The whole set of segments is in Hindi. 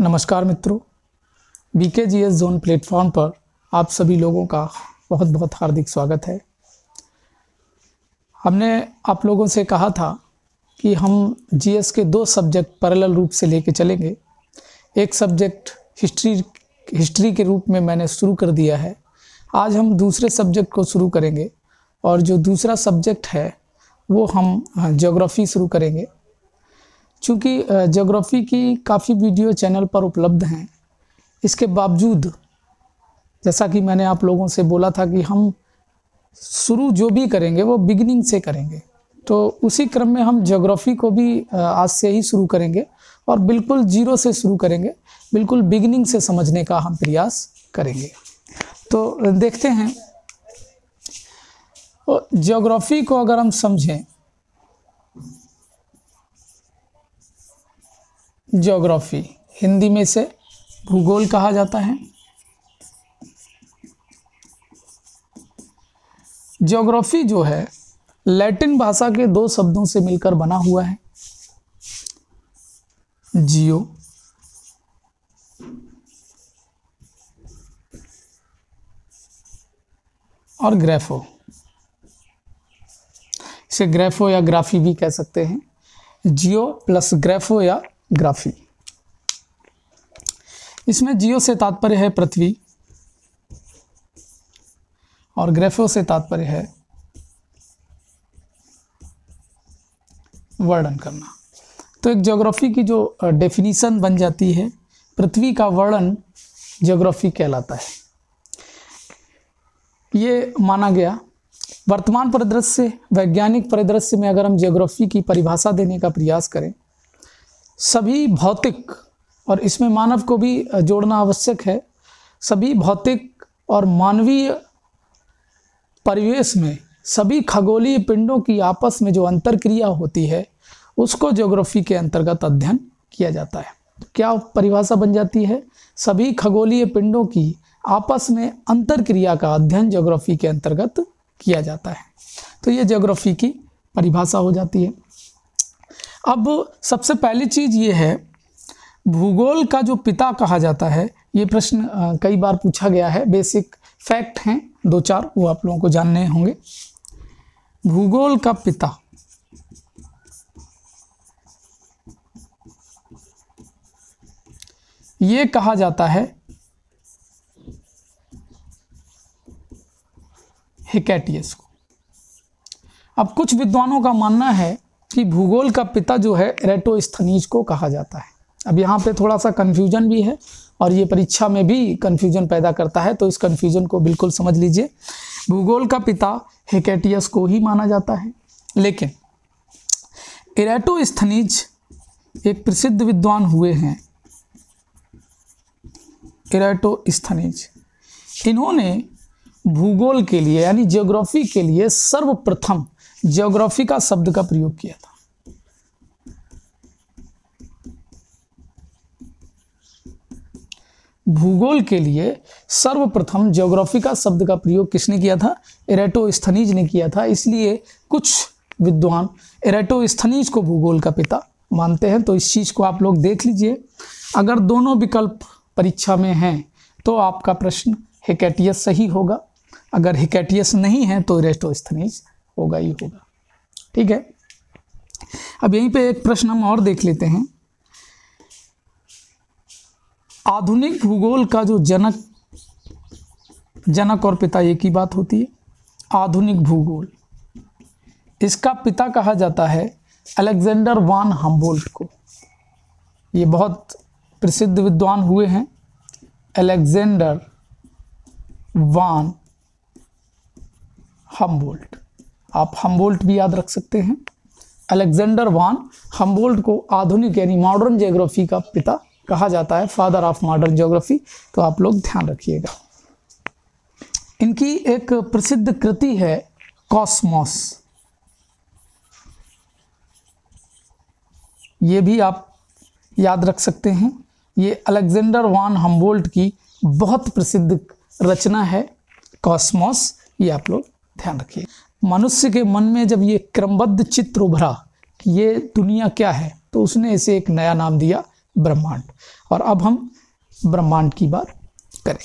नमस्कार मित्रों, BKGS जोन प्लेटफॉर्म पर आप सभी लोगों का बहुत बहुत हार्दिक स्वागत है। हमने आप लोगों से कहा था कि हम जीएस के दो सब्जेक्ट पैरेलल रूप से लेके चलेंगे। एक सब्जेक्ट हिस्ट्री के रूप में मैंने शुरू कर दिया है। आज हम दूसरे सब्जेक्ट को शुरू करेंगे और जो दूसरा सब्जेक्ट है वो हम ज्योग्राफी शुरू करेंगे। चूँकि ज्योग्राफी की काफ़ी वीडियो चैनल पर उपलब्ध हैं, इसके बावजूद जैसा कि मैंने आप लोगों से बोला था कि हम शुरू जो भी करेंगे वो बिगिनिंग से करेंगे, तो उसी क्रम में हम ज्योग्राफी को भी आज से ही शुरू करेंगे और बिल्कुल जीरो से शुरू करेंगे, बिल्कुल बिगिनिंग से समझने का हम प्रयास करेंगे। तो देखते हैं, ज्योग्राफी को अगर हम समझें, ज्योग्राफी हिंदी में से भूगोल कहा जाता है। ज्योग्राफी जो है लैटिन भाषा के दो शब्दों से मिलकर बना हुआ है, जियो और ग्राफो। इसे ग्राफो या ग्राफी भी कह सकते हैं। जियो प्लस ग्राफो या ग्राफी। इसमें जियो से तात्पर्य है पृथ्वी और ग्राफो से तात्पर्य है वर्णन करना। तो एक ज्योग्राफी की जो डेफिनेशन बन जाती है, पृथ्वी का वर्णन ज्योग्राफी कहलाता है। ये माना गया। वर्तमान परिदृश्य, वैज्ञानिक परिदृश्य में अगर हम ज्योग्राफी की परिभाषा देने का प्रयास करें, सभी भौतिक, और इसमें मानव को भी जोड़ना आवश्यक है, सभी भौतिक और मानवीय परिवेश में सभी खगोलीय पिंडों की आपस में जो अंतरक्रिया होती है उसको ज्योग्राफी के अंतर्गत अध्ययन किया जाता है। तो क्या परिभाषा बन जाती है? सभी खगोलीय पिंडों की आपस में अंतरक्रिया का अध्ययन ज्योग्राफी के अंतर्गत किया जाता है। तो ये ज्योग्राफी की परिभाषा हो जाती है। अब सबसे पहली चीज़ ये है, भूगोल का जो पिता कहा जाता है, ये प्रश्न कई बार पूछा गया है। बेसिक फैक्ट हैं दो चार, वो आप लोगों को जानने होंगे। भूगोल का पिता ये कहा जाता है हिकैटियस को। अब कुछ विद्वानों का मानना है कि भूगोल का पिता जो है एरेटोस्थनीज को कहा जाता है। अब यहाँ पे थोड़ा सा कन्फ्यूजन भी है और ये परीक्षा में भी कन्फ्यूजन पैदा करता है, तो इस कन्फ्यूजन को बिल्कुल समझ लीजिए। भूगोल का पिता हिकैटियस को ही माना जाता है, लेकिन एरेटोस्थनीज एक प्रसिद्ध विद्वान हुए हैं, एरेटोस्थनीज। इन्होंने भूगोल के लिए यानी ज्योग्राफी के लिए सर्वप्रथम ज्योग्राफी का शब्द का प्रयोग किया था। भूगोल के लिए सर्वप्रथम ज्योग्राफी का शब्द का प्रयोग किसने किया था? एरेटोस्थनीज ने किया था। इसलिए कुछ विद्वान एरेटोस्थनीज को भूगोल का पिता मानते हैं। तो इस चीज़ को आप लोग देख लीजिए। अगर दोनों विकल्प परीक्षा में हैं तो आपका प्रश्न हिकैटियस सही होगा, अगर हिकैटियस नहीं है तो एरेटोस्थनीज होगा ही होगा। ठीक है। अब यहीं पे एक प्रश्न हम और देख लेते हैं। आधुनिक भूगोल का जो जनक और पिता एक ही बात होती है। आधुनिक भूगोल, इसका पिता कहा जाता है अलेक्जेंडर वान हम्बोल्ट को। ये बहुत प्रसिद्ध विद्वान हुए हैं, अलेक्जेंडर वान हम्बोल्ट। आप हम्बोल्ट भी याद रख सकते हैं। अलेक्जेंडर वान हम्बोल्ट को आधुनिक यानी मॉडर्न ज्योग्राफी का पिता कहा जाता है, फादर ऑफ मॉडर्न ज्योग्राफी। तो आप लोग ध्यान रखिएगा। इनकी एक प्रसिद्ध कृति है कॉस्मोस। ये भी आप याद रख सकते हैं। ये अलेक्जेंडर वान हम्बोल्ट की बहुत प्रसिद्ध रचना है कॉस्मोस। ये आप लोग ध्यान रखिए। मनुष्य के मन में जब ये क्रमबद्ध चित्र उभरा कि ये दुनिया क्या है, तो उसने इसे एक नया नाम दिया ब्रह्मांड। और अब हम ब्रह्मांड की बात करें।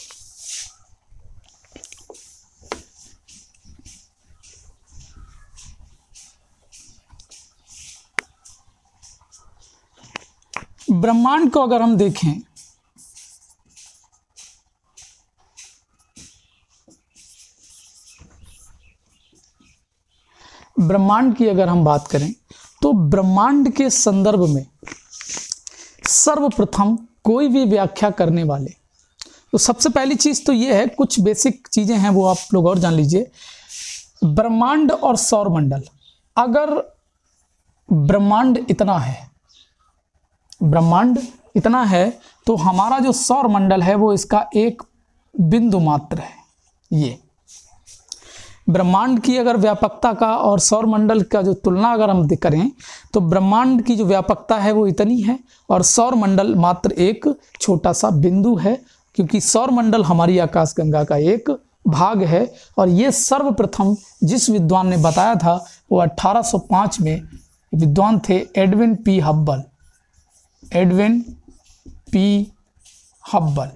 ब्रह्मांड को अगर हम देखें ब्रह्मांड की अगर हम बात करें तो ब्रह्मांड के संदर्भ में सर्वप्रथम कोई भी व्याख्या करने वाले, तो सबसे पहली चीज तो ये है, कुछ बेसिक चीजें हैं वो आप लोग और जान लीजिए। ब्रह्मांड और सौरमंडल, अगर ब्रह्मांड इतना है तो हमारा जो सौरमंडल है वो इसका एक बिंदु मात्र है। ये ब्रह्मांड की अगर व्यापकता का और सौरमंडल का जो तुलना अगर हम करें तो ब्रह्मांड की जो व्यापकता है वो इतनी है और सौरमंडल मात्र एक छोटा सा बिंदु है, क्योंकि सौरमंडल हमारी आकाशगंगा का एक भाग है। और ये सर्वप्रथम जिस विद्वान ने बताया था वो 1805 में विद्वान थे एडविन पी हब्बल।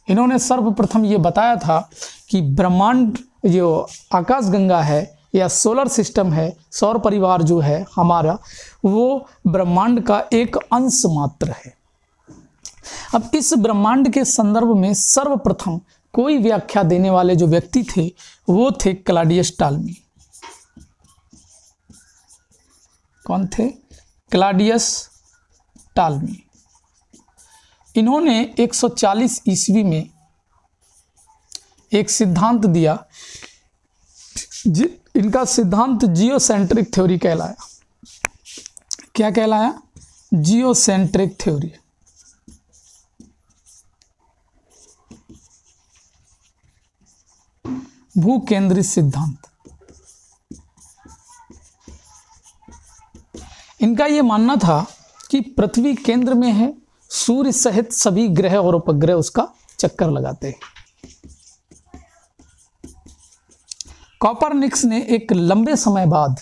इन्होंने सर्वप्रथम ये बताया था कि ब्रह्मांड जो आकाशगंगा है या सोलर सिस्टम है, सौर परिवार जो है हमारा, वो ब्रह्मांड का एक अंश मात्र है। अब इस ब्रह्मांड के संदर्भ में सर्वप्रथम कोई व्याख्या देने वाले जो व्यक्ति थे वो थे क्लॉडियस टॉल्मी। कौन थे? क्लॉडियस टॉल्मी। इन्होंने 140 ईस्वी में एक सिद्धांत दिया, इनका सिद्धांत जियोसेंट्रिक थ्योरी कहलाया। क्या कहलाया? Geocentric theory. भू केंद्रित सिद्धांत। इनका यह मानना था कि पृथ्वी केंद्र में है, सूर्य सहित सभी ग्रह और उपग्रह उसका चक्कर लगाते हैं। कॉपरनिकस ने एक लंबे समय बाद,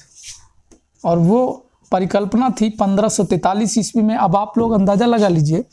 और वो परिकल्पना थी 1543 ईस्वी में, अब आप लोग अंदाजा लगा लीजिए,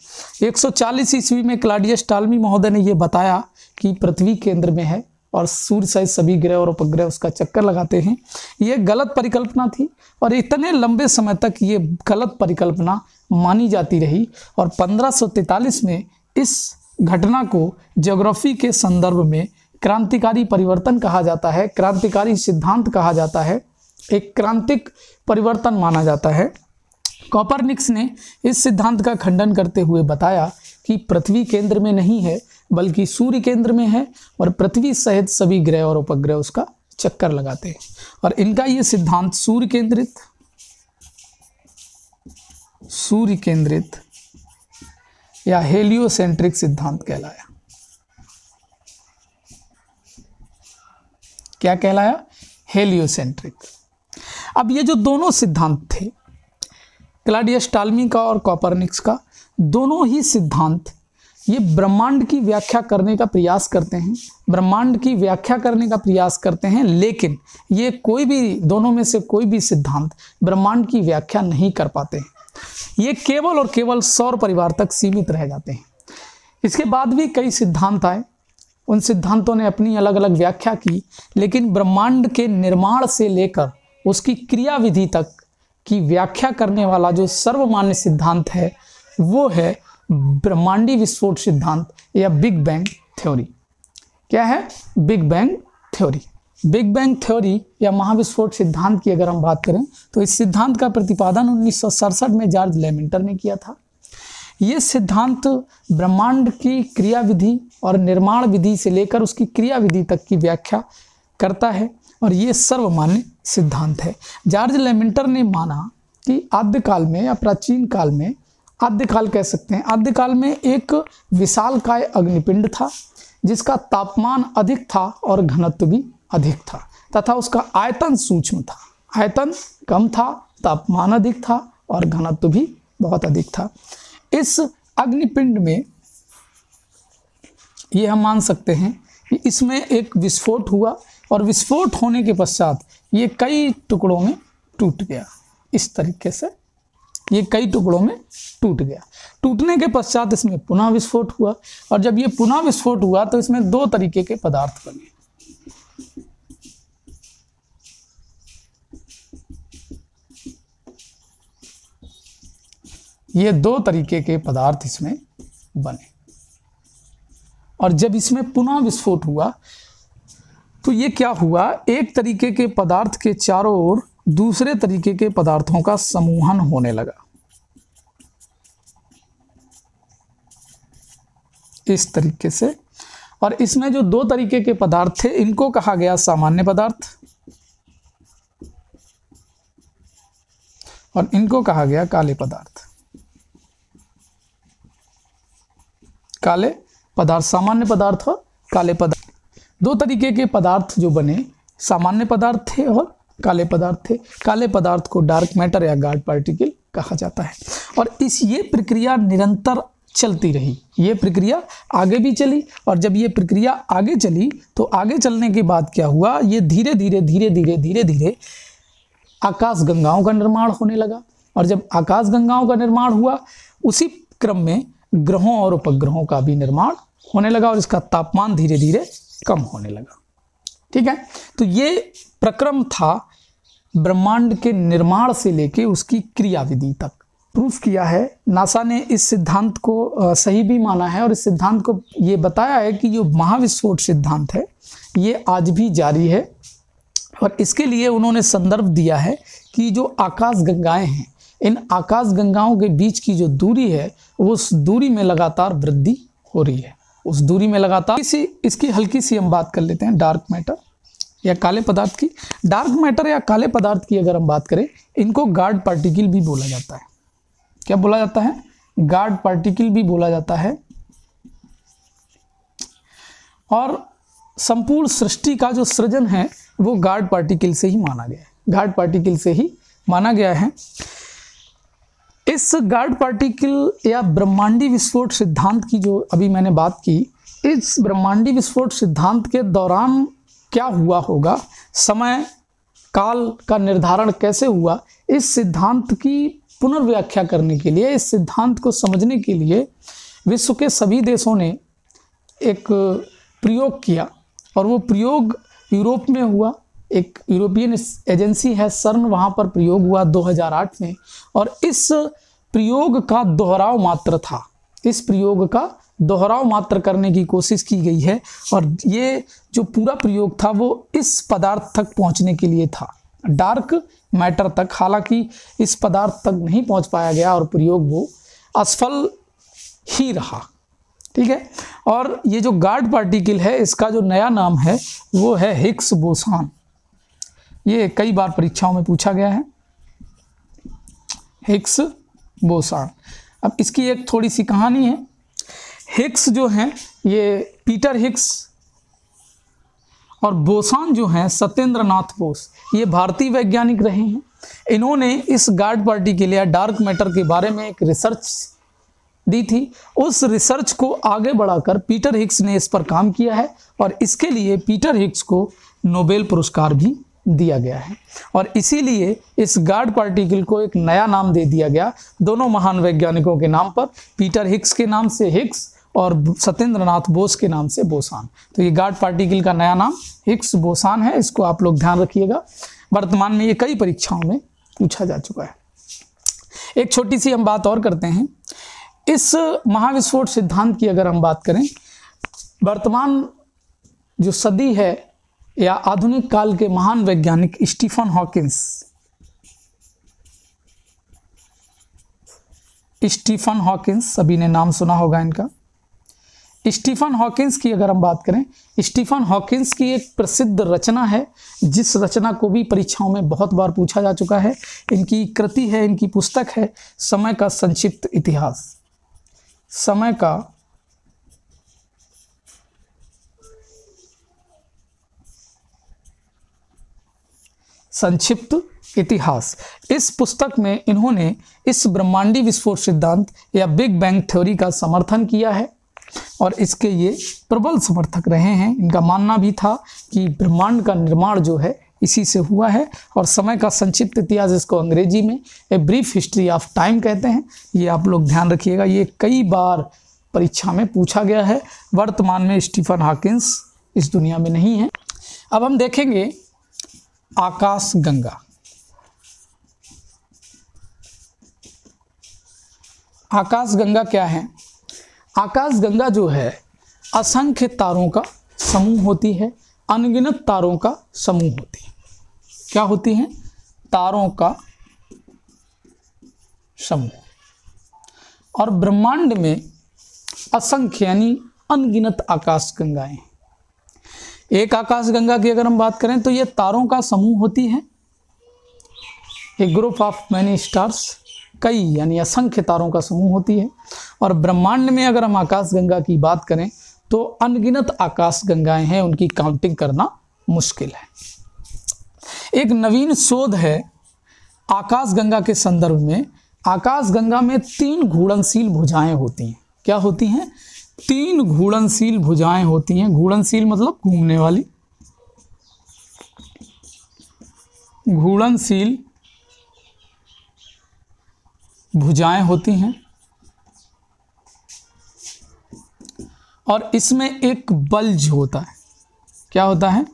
140 ईस्वी में क्लॉडियस टॉल्मी महोदय ने यह बताया कि पृथ्वी केंद्र में है और सूर्य सहित सभी ग्रह और उपग्रह उसका चक्कर लगाते हैं। ये गलत परिकल्पना थी और इतने लंबे समय तक ये गलत परिकल्पना मानी जाती रही और 1543 में इस घटना को ज्योग्राफी के संदर्भ में क्रांतिकारी परिवर्तन कहा जाता है, क्रांतिकारी सिद्धांत कहा जाता है, एक क्रांतिक परिवर्तन माना जाता है। कॉपरनिकस ने इस सिद्धांत का खंडन करते हुए बताया कि पृथ्वी केंद्र में नहीं है बल्कि सूर्य केंद्र में है और पृथ्वी सहित सभी ग्रह और उपग्रह उसका चक्कर लगाते हैं। और इनका ये सिद्धांत सूर्य केंद्रित या हेलियोसेंट्रिक सिद्धांत कहलाया। क्या कहलाया? हेलियोसेंट्रिक। अब ये जो दोनों सिद्धांत थे, क्लॉडियस टॉल्मी का और कॉपरनिकस का, दोनों ही सिद्धांत ये ब्रह्मांड की व्याख्या करने का प्रयास करते हैं, लेकिन ये कोई भी, दोनों में से कोई भी सिद्धांत ब्रह्मांड की व्याख्या नहीं कर पाते हैं। ये केवल और केवल सौर परिवार तक सीमित रह जाते हैं। इसके बाद भी कई सिद्धांत आए, उन सिद्धांतों ने अपनी अलग अलग व्याख्या की, लेकिन ब्रह्मांड के निर्माण से लेकर उसकी क्रियाविधि तक की व्याख्या करने वाला जो सर्वमान्य सिद्धांत है वो है ब्रह्मांडी विस्फोट सिद्धांत या बिग बैंग थ्योरी। क्या है? Big bang theory. Big bang theory या महाविस्फोट सिद्धांत की अगर हम बात करें तो इस सिद्धांत का प्रतिपादन 1967 में जॉर्ज लेमेंटर ने किया था। ये सिद्धांत ब्रह्मांड की क्रियाविधि और निर्माण विधि से लेकर उसकी क्रियाविधि तक की व्याख्या करता है और ये सर्वमान्य सिद्धांत है। जॉर्ज लेमेंटर ने माना कि आद्यकाल में या प्राचीन काल में, आद्यकाल कह सकते हैं, आद्यकाल में एक विशालकाय अग्निपिंड था जिसका तापमान अधिक था और घनत्व भी अधिक था तथा उसका आयतन सूक्ष्म था। आयतन कम था, तापमान अधिक था और घनत्व भी बहुत अधिक था। इस अग्निपिंड में ये हम मान सकते हैं कि इसमें एक विस्फोट हुआ और विस्फोट होने के पश्चात ये कई टुकड़ों में टूट गया। इस तरीके से ये कई टुकड़ों में टूट गया। टूटने के पश्चात इसमें पुनः विस्फोट हुआ, और जब ये पुनः विस्फोट हुआ तो इसमें दो तरीके के पदार्थ बने। ये दो तरीके के पदार्थ इसमें बने, और जब इसमें पुनः विस्फोट हुआ तो ये क्या हुआ, एक तरीके के पदार्थ के चारों ओर दूसरे तरीके के पदार्थों का समूहन होने लगा। इस तरीके से, और इसमें जो दो तरीके के पदार्थ थे इनको कहा गया सामान्य पदार्थ, और इनको कहा गया काले पदार्थ। काले पदार्थ, सामान्य पदार्थ और काले पदार्थ, दो तरीके के पदार्थ जो बने, सामान्य पदार्थ थे और काले पदार्थ थे। काले पदार्थ को डार्क मैटर या गाढ़ पार्टिकल कहा जाता है। और ये प्रक्रिया निरंतर चलती रही, ये प्रक्रिया आगे भी चली, और जब ये प्रक्रिया आगे चली तो आगे चलने के बाद क्या हुआ, ये धीरे धीरे धीरे धीरे धीरे धीरे आकाश गंगाओं का निर्माण होने लगा। और जब आकाश गंगाओं का निर्माण हुआ, उसी क्रम में ग्रहों और उपग्रहों का भी निर्माण होने लगा, और इसका तापमान धीरे धीरे कम होने लगा। ठीक है, तो ये प्रक्रम था ब्रह्मांड के निर्माण से लेके उसकी क्रियाविधि तक। प्रूफ किया है नासा ने, इस सिद्धांत को सही भी माना है, और इस सिद्धांत को ये बताया है कि जो महाविस्फोट सिद्धांत है ये आज भी जारी है। और इसके लिए उन्होंने संदर्भ दिया है कि जो आकाश गंगाएं हैं, इन आकाश गंगाओं के बीच की जो दूरी है वो उस दूरी में लगातार वृद्धि हो रही है, उस दूरी में लगातार। इसकी हल्की सी हम बात कर लेते हैं डार्क मैटर या काले पदार्थ की। डार्क मैटर या काले पदार्थ की अगर हम बात करें, इनको गाढ़ पार्टिकल भी बोला जाता है। क्या बोला जाता है? गाढ़ पार्टिकल भी बोला जाता है। और संपूर्ण सृष्टि का जो सृजन है वो गाढ़ पार्टिकल से ही माना गया है, गाढ़ पार्टिकल से ही माना गया है। इस गाढ़ पार्टिकल या ब्रह्मांडी विस्फोट सिद्धांत की जो अभी मैंने बात की, इस ब्रह्मांडी विस्फोट सिद्धांत के दौरान क्या हुआ होगा, समय काल का निर्धारण कैसे हुआ, इस सिद्धांत की पुनर्व्याख्या करने के लिए, इस सिद्धांत को समझने के लिए विश्व के सभी देशों ने एक प्रयोग किया। और वो प्रयोग यूरोप में हुआ, एक यूरोपियन एजेंसी है सर्न, वहाँ पर प्रयोग हुआ 2008 में। और इस प्रयोग का दोहराव मात्र था, इस प्रयोग का दोहराव मात्र करने की कोशिश की गई है। और ये जो पूरा प्रयोग था वो इस पदार्थ तक पहुँचने के लिए था, डार्क मैटर तक। हालांकि इस पदार्थ तक नहीं पहुँच पाया गया और प्रयोग वो असफल ही रहा। ठीक है, और ये जो गाढ़ पार्टिकल है इसका जो नया नाम है वो है हिग्स बोसान। ये कई बार परीक्षाओं में पूछा गया है, हिग्स बोसान। अब इसकी एक थोड़ी सी कहानी है। हिग्स जो हैं ये पीटर हिग्स, और बोसान जो हैं सत्येंद्र नाथ बोस, ये भारतीय वैज्ञानिक रहे हैं। इन्होंने इस गाढ़ पार्टिकल या डार्क मैटर के बारे में एक रिसर्च दी थी। उस रिसर्च को आगे बढ़ाकर पीटर हिग्स ने इस पर काम किया है, और इसके लिए पीटर हिग्स को नोबेल पुरस्कार भी दिया गया है। और इसीलिए इस गाढ़ पार्टिकल को एक नया नाम दे दिया गया, दोनों महान वैज्ञानिकों के नाम पर, पीटर हिग्स के नाम से हिग्स और सत्येंद्र नाथ बोस के नाम से बोसान। तो ये गाढ़ पार्टिकल का नया नाम हिग्स बोसान है, इसको आप लोग ध्यान रखिएगा। वर्तमान में ये कई परीक्षाओं में पूछा जा चुका है। एक छोटी सी हम बात और करते हैं। इस महाविस्फोट सिद्धांत की अगर हम बात करें, वर्तमान जो सदी है या आधुनिक काल के महान वैज्ञानिक स्टीफन हॉकिंस, स्टीफन हॉकिंस सभी ने नाम सुना होगा इनका। स्टीफन हॉकिंस की अगर हम बात करें, स्टीफन हॉकिंस की एक प्रसिद्ध रचना है जिस रचना को भी परीक्षाओं में बहुत बार पूछा जा चुका है। इनकी कृति है, इनकी पुस्तक है समय का संक्षिप्त इतिहास। समय का संक्षिप्त इतिहास। इस पुस्तक में इन्होंने इस ब्रह्मांडी विस्फोट सिद्धांत या बिग बैंग थ्योरी का समर्थन किया है, और इसके ये प्रबल समर्थक रहे हैं। इनका मानना भी था कि ब्रह्मांड का निर्माण जो है इसी से हुआ है। और समय का संक्षिप्त इतिहास, इसको अंग्रेजी में a brief history of time कहते हैं। ये आप लोग ध्यान रखिएगा, ये कई बार परीक्षा में पूछा गया है। वर्तमान में स्टीफन हॉकिंस इस दुनिया में नहीं है। अब हम देखेंगे आकाश गंगा। आकाश गंगा क्या है? आकाश गंगा जो है असंख्य तारों का समूह होती है, अनगिनत तारों का समूह होती है। क्या होती हैं? तारों का समूह। और ब्रह्मांड में असंख्य यानी अनगिनत आकाश गंगाएं। एक आकाश गंगा की अगर हम बात करें तो ये तारों का समूह होती है, एक ग्रुप ऑफ मैनी स्टार्स, कई यानी असंख्य तारों का समूह होती है। और ब्रह्मांड में अगर हम आकाश गंगा की बात करें तो अनगिनत आकाश गंगाएं हैं, उनकी काउंटिंग करना मुश्किल है। एक नवीन शोध है आकाश गंगा के संदर्भ में। आकाश गंगा में 3 घूर्णनशील भुजाएं होती हैं। क्या होती हैं? 3 घूर्णनशील भुजाएं होती हैं। घूर्णनशील मतलब घूमने वाली। घूर्णनशील भुजाएं होती हैं और इसमें एक बल्ज होता है। क्या होता है?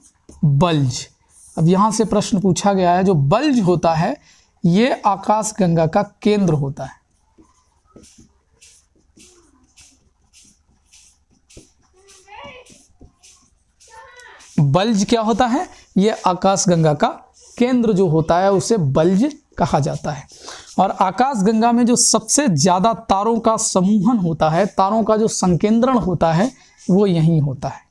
बल्ज। अब यहां से प्रश्न पूछा गया है, जो बल्ज होता है ये आकाश गंगा का केंद्र होता है। बल्ज क्या होता है? ये आकाश गंगा का केंद्र जो होता है उसे बल्ज कहा जाता है। और आकाश गंगा में जो सबसे ज्यादा तारों का समूहन होता है, तारों का जो संकेंद्रण होता है, वो यहीं होता है।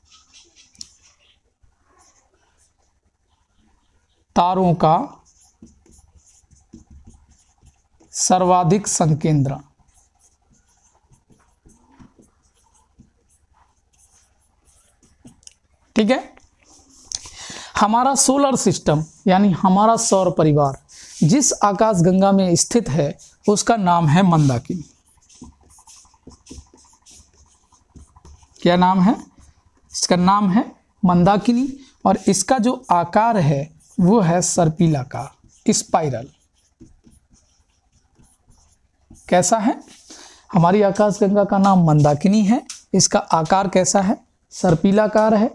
तारों का सर्वाधिक संकेंद्रण। ठीक है। हमारा सोलर सिस्टम यानी हमारा सौर परिवार जिस आकाश गंगा में स्थित है उसका नाम है मंदाकिनी। क्या नाम है? इसका नाम है मंदाकिनी। और इसका जो आकार है वो है सर्पिलाकार, स्पाइरल। कैसा है? हमारी आकाश गंगा का नाम मंदाकिनी है, इसका आकार कैसा है? सर्पिलाकार है।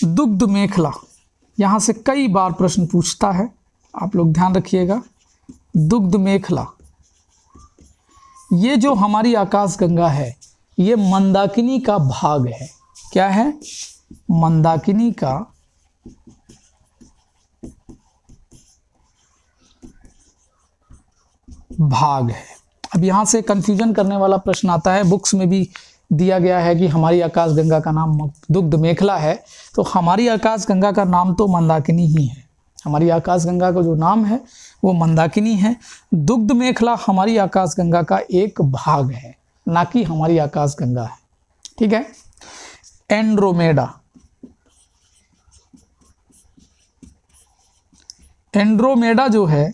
दुग्ध मेखला, यहां से कई बार प्रश्न पूछता है, आप लोग ध्यान रखिएगा। दुग्ध मेखला, ये जो हमारी आकाश गंगा है ये मंदाकिनी का भाग है। क्या है? मंदाकिनी का भाग है। अब यहां से कंफ्यूजन करने वाला प्रश्न आता है, बुक्स में भी दिया गया है कि हमारी आकाश गंगा का नाम दुग्ध मेखला है, तो हमारी आकाश गंगा का नाम तो मंदाकिनी ही है। हमारी आकाश गंगा का जो नाम है वो मंदाकिनी है। दुग्ध मेखला हमारी आकाश गंगा का एक भाग है, ना कि हमारी आकाश गंगा है। ठीक है। एंड्रोमेडा, एंड्रोमेडा जो है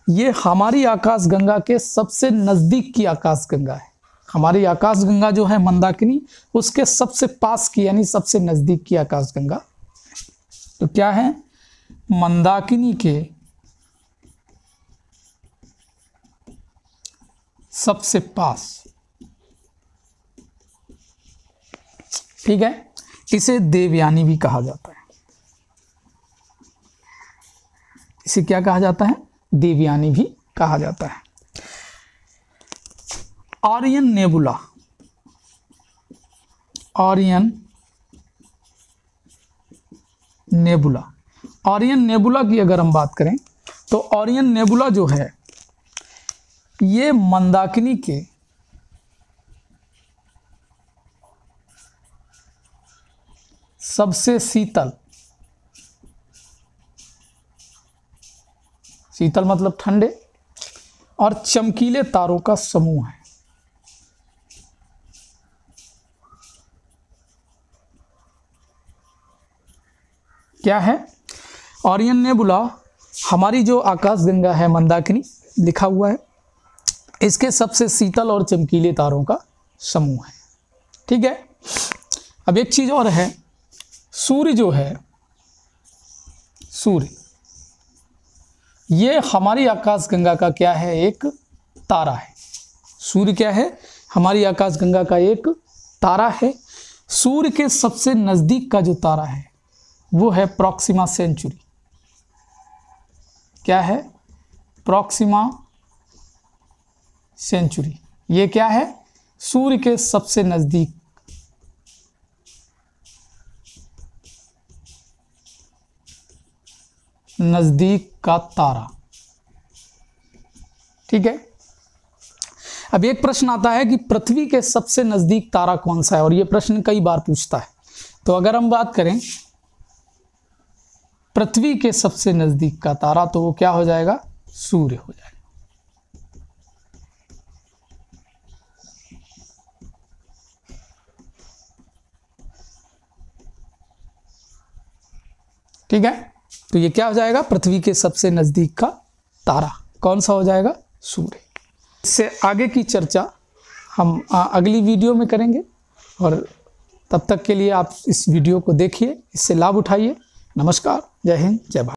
ये हमारी आकाश गंगा के सबसे नजदीक की आकाश गंगा है। हमारी आकाश गंगा जो है मंदाकिनी, उसके सबसे पास की यानी सबसे नजदीक की आकाश गंगा। तो क्या है? मंदाकिनी के सबसे पास। ठीक है। इसे देवयानी भी कहा जाता है। इसे क्या कहा जाता है? देवयानी भी कहा जाता है। Orion nebula, Orion nebula, Orion nebula की अगर हम बात करें तो ओरियन नेबुला जो है ये मंदाकिनी के सबसे शीतल, शीतल मतलब ठंडे और चमकीले तारों का समूह है। क्या है? ओरियन नेबुला हमारी जो आकाश गंगा है मंदाकिनी लिखा हुआ है, इसके सबसे शीतल और चमकीले तारों का समूह है। ठीक है। अब एक चीज और है, सूर्य जो है सूर्य। ये हमारी आकाशगंगा का क्या है? एक तारा है। सूर्य क्या है? हमारी आकाशगंगा का एक तारा है। सूर्य के सबसे नजदीक का जो तारा है वो है प्रॉक्सिमा सेंचुरी। क्या है? Proxima Centauri. ये क्या है? सूर्य के सबसे नजदीक का तारा। ठीक है। अब एक प्रश्न आता है कि पृथ्वी के सबसे नजदीक तारा कौन सा है, और यह प्रश्न कई बार पूछता है। तो अगर हम बात करें पृथ्वी के सबसे नजदीक का तारा, तो वो क्या हो जाएगा? सूर्य हो जाएगा। ठीक है। तो ये क्या हो जाएगा? पृथ्वी के सबसे नजदीक का तारा कौन सा हो जाएगा? सूर्य। इससे आगे की चर्चा हम अगली वीडियो में करेंगे, और तब तक के लिए आप इस वीडियो को देखिए, इससे लाभ उठाइए। नमस्कार, जय हिंद, जय भारत।